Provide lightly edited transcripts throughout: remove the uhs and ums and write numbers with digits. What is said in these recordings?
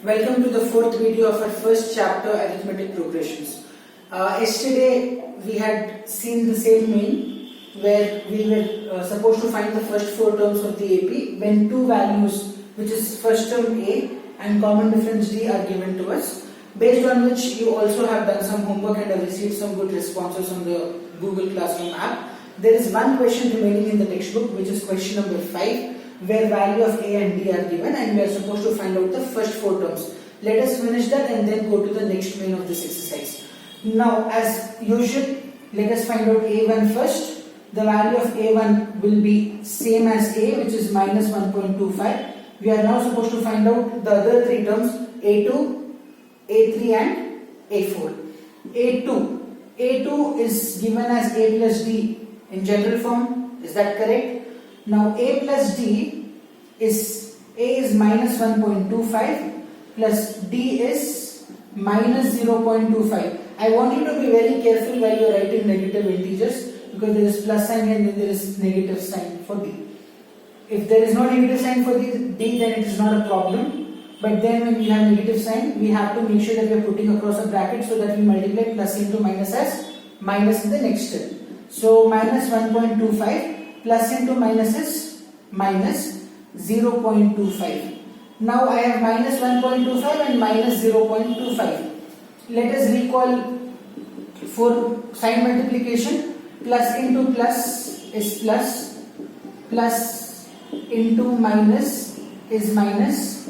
Welcome to the fourth video of our first chapter, Arithmetic Progressions. Yesterday we had seen the same main where we were supposed to find the first four terms of the AP when two values, which is first term A and common difference D, are given to us, based on which you also have done some homework and have received some good responses on the Google Classroom app. There is one question remaining in the textbook, which is question number 5, where value of A and D are given and we are supposed to find out the first four terms. Let us finish that and then go to the next main of this exercise. Now, as usual, let us find out A1 first. The value of A1 will be same as A, which is minus 1.25. We are now supposed to find out the other three terms, A2, A3 and A4. A2 is given as A plus D in general form. Is that correct? Now A plus D is, A is minus 1.25 plus D is minus 0.25. I want you to be very careful while you are writing negative integers, because there is plus sign and then there is negative sign for D. If there is no negative sign for D, then it is not a problem. But then when we have negative sign, we have to make sure that we are putting across a bracket so that we multiply plus into minus as minus in the next step. So minus 1.25 plus into minus is minus 0.25. Now I have minus 1.25 and minus 0.25. Let us recall for sign multiplication. Plus into plus is plus, plus into minus is minus,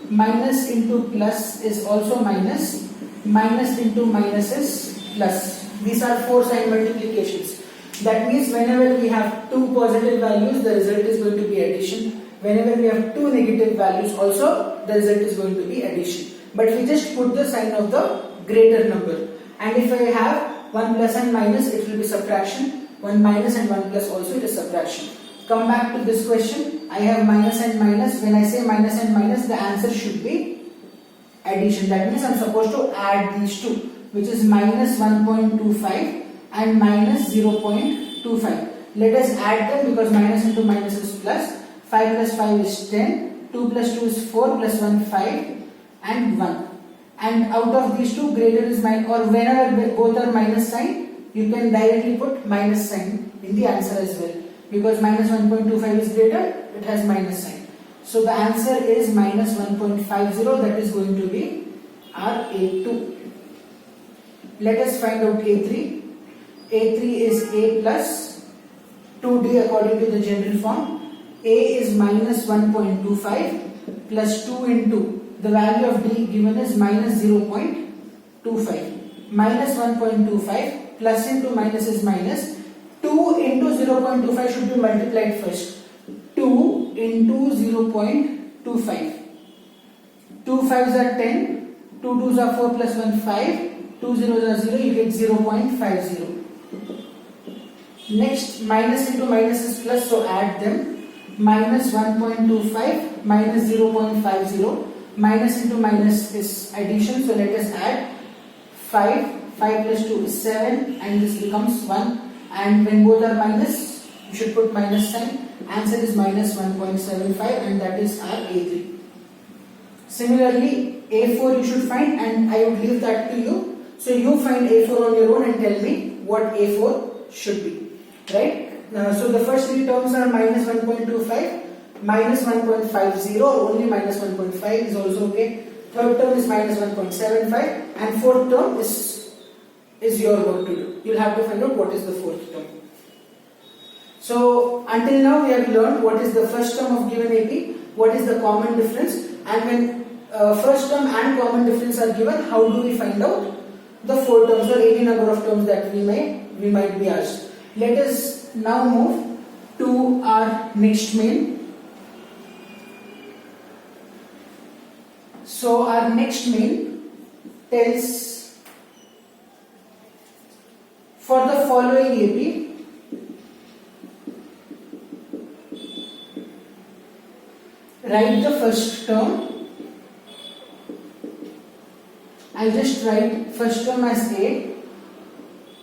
minus into plus is also minus, minus into minus is plus. These are four sign multiplications. That means whenever we have two positive values, the result is going to be addition. Whenever we have two negative values also, the result is going to be addition. But we just put the sign of the greater number. And if I have 1 plus and minus, it will be subtraction. 1 minus and 1 plus also, it is subtraction. Come back to this question. I have minus and minus. When I say minus and minus, the answer should be addition. That means I am supposed to add these two, which is minus 1.25 and minus 0.25. Let us add them, because minus into minus is plus. 5 plus 5 is 10. 2 plus 2 is 4 plus 1 5 and 1. And out of these two, greater is minus, or whenever both are minus sign, you can directly put minus sign in the answer as well, because minus 1.25 is greater, it has minus sign. So the answer is minus 1.50. That is going to be our A2. Let us find out A3. A3 is A plus 2D according to the general form. A is minus 1.25 plus 2 into the value of D given is minus 0.25. Minus 1.25 plus into minus is minus. 2 into 0.25 should be multiplied first. 2 into 0.25. 2 5s are 10. 2 2s are 4 plus 1 5. 2 zeros are 0. You get 0.50. Next, minus into minus is plus, so add them. Minus 1.25 minus 0.50. Minus into minus is addition, so let us add 5. 5 plus 2 is 7 and this becomes 1. And when both are minus, you should put minus sign. Answer is minus 1.75 and that is our A3. Similarly, A4 you should find, and I would leave that to you. So you find A4 on your own and tell me what A4 should be. Right? So the first three terms are minus 1.25, minus 1.50, or only minus 1.5 is also okay. Third term is minus 1.75 and fourth term is your work to do. You'll have to find out what is the fourth term. So until now we have learned what is the first term of given AP, what is the common difference, and when first term and common difference are given, how do we find out the four terms or any number of terms that we might be asked. Let us now move to our next main. So our next main tells for the following AP, write the first term. I'll just write first term as A.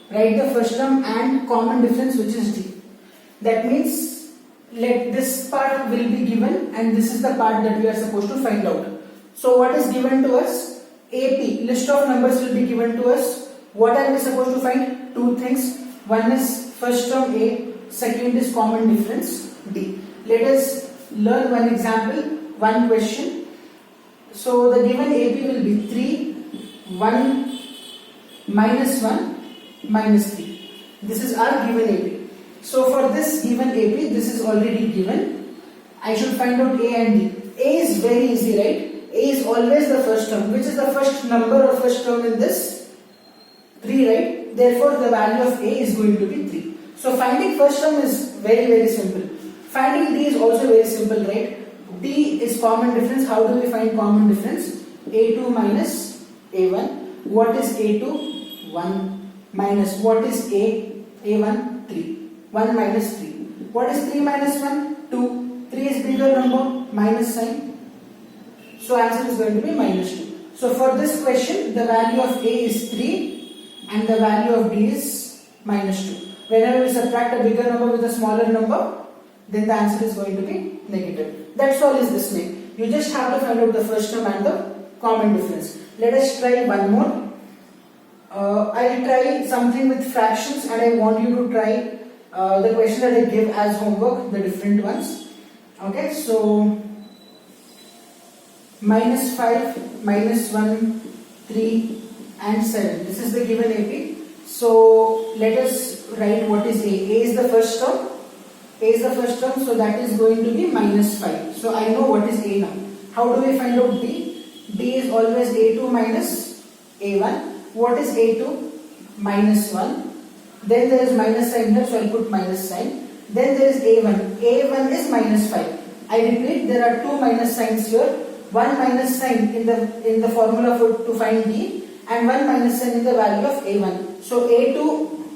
Write the first term and common difference, which is D. That means this part will be given and this is the part that we are supposed to find out. So what is given to us? AP, list of numbers will be given to us. What are we supposed to find? Two things. One is first term A, second is common difference D. Let us learn one example, one question. So the given AP will be 3, 1, minus 1, minus 3. This is our given AP. So for this given AP, this is already given. I should find out A and D. A is very easy, right? A is always the first term. Which is the first number or first term in this? 3, right? Therefore, the value of A is going to be 3. So finding first term is very simple. Finding D is also very simple, right? D is common difference. How do we find common difference? A2 minus A1. What is A2? 1 minus what is A1? 3. 1 minus 3. What is 3 minus 1? 2. 3 is bigger number, minus sign. So answer is going to be minus 2. So for this question, the value of A is 3 and the value of D is minus 2. Whenever we subtract a bigger number with a smaller number, then the answer is going to be negative. That's all is this way. You just have to find out the first term and the common difference. Let us try one more. I'll try something with fractions and I want you to try the question that I give as homework, the different ones. Okay, so minus 5, minus 1, 3 and 7. This is the given AP. So let us write what is A. A is the first term. A is the first term, so that is going to be minus 5. So I know what is A now. How do we find out D? D is always A2 minus A1. What is A2? Minus 1. Then there is minus sign here, so I will put minus sign. Then there is A1. A1 is minus 5. I repeat, there are two minus signs here. One minus sign in the formula to find D and one minus sign in the value of A1. So A2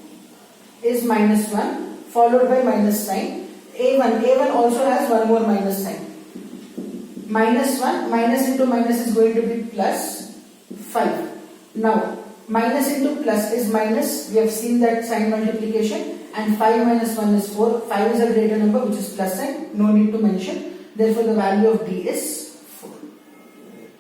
is minus 1 followed by minus sign. A1 also has one more minus sign. Minus 1, minus into minus is going to be plus 5. Now, minus into plus is minus. We have seen that sign multiplication. And 5 minus 1 is 4. 5 is a greater number which is plus sign. No need to mention. Therefore, the value of D is 4.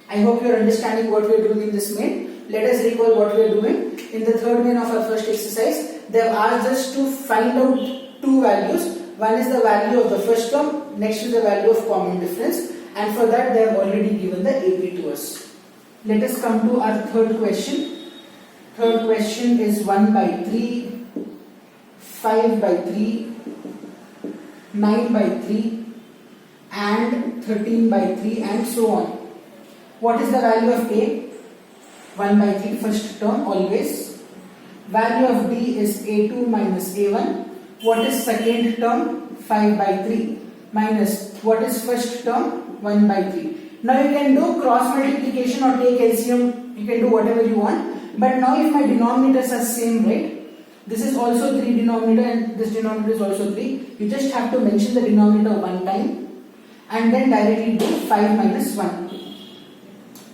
I hope you are understanding what we are doing in this main. Let us recall what we are doing. In the third main of our first exercise, they have asked us to find out two values. One is the value of the first term, next is the value of common difference, and for that they have already given the AP to us. Let us come to our third question. Third question is 1 by 3, 5 by 3, 9 by 3 and 13 by 3 and so on. What is the value of A? 1 by 3 first term always. Value of B is A2 minus A1. What is second term? 5 by 3 minus what is first term? 1 by 3. Now you can do cross multiplication or take LCM. You can do whatever you want. But now if my denominators are same, right? This is also 3 denominator and this denominator is also 3. You just have to mention the denominator one time and then directly do 5 minus 1.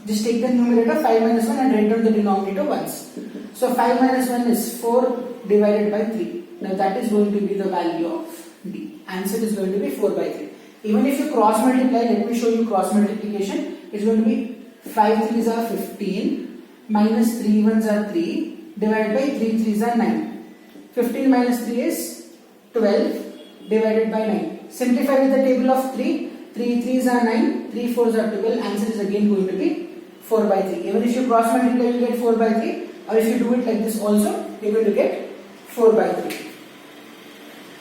Just take the numerator 5 minus 1 and write down the denominator once. So 5 minus 1 is 4 divided by 3. Now that is going to be the value of D. Answer is going to be 4 by 3. Even if you cross multiply, let me show you cross multiplication. It's going to be 5 3s are 15 minus 3 1s are 3 divided by 3 3s are 9. 15 minus 3 is 12 divided by 9. Simplify with the table of 3. 3 3s are 9, 3 4s are 12. Answer is again going to be 4 by 3. Even if you cross multiply, you get 4 by 3. Or if you do it like this also, you are going to get 4 by 3.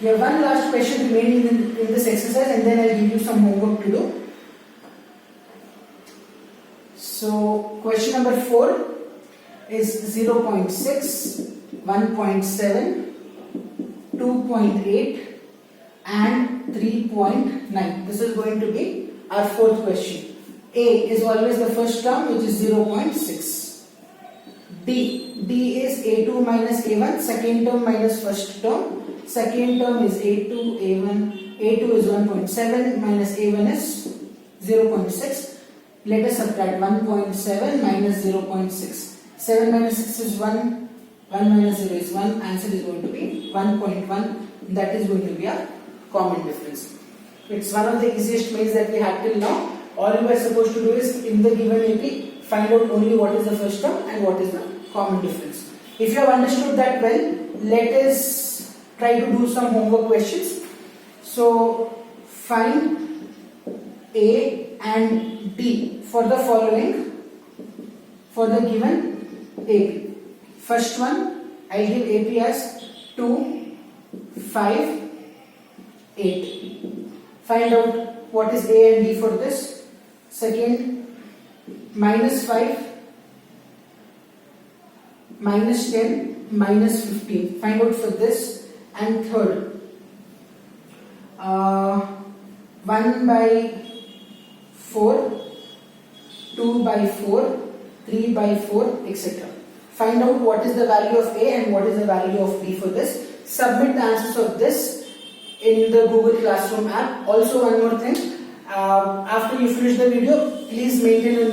We have one last question remaining in this exercise and then I will give you some homework to do. So, question number 4 is 0.6, 1.7, 2.8 and 3.9. This is going to be our fourth question. A is always the first term, which is 0.6. D is A2 minus A1, second term minus first term. Second term is A2, A1. A2 is 1.7 minus A1 is 0.6. Let us subtract 1.7 minus 0.6. 7 minus 6 is 1. 1 minus 0 is 1. Answer is going to be 1.1. That is going to be our common difference. It's one of the easiest ways that we had till now. All you are supposed to do is, in the given AP, find out only what is the first term and what is the common difference. If you have understood that well, let us try to do some homework questions. So find A and D for the following, for the given AP. First one, I give AP as 2, 5, 8. Find out what is A and D for this. Second, minus 5, minus 10, minus 15. Find out for this. And third, 1 by 4, 2 by 4, 3 by 4, etc. Find out what is the value of A and what is the value of B for this. Submit the answers of this in the Google Classroom app. Also, one more thing, after you finish the video, please maintain a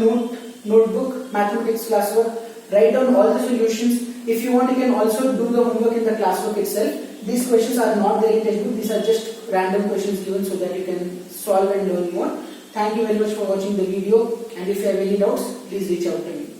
notebook, mathematics classwork. Write down all the solutions. If you want, you can also do the homework in the classwork itself. These questions are not there in textbook. These are just random questions given so that you can solve and learn more. Thank you very much for watching the video, and if you have any doubts, please reach out to me.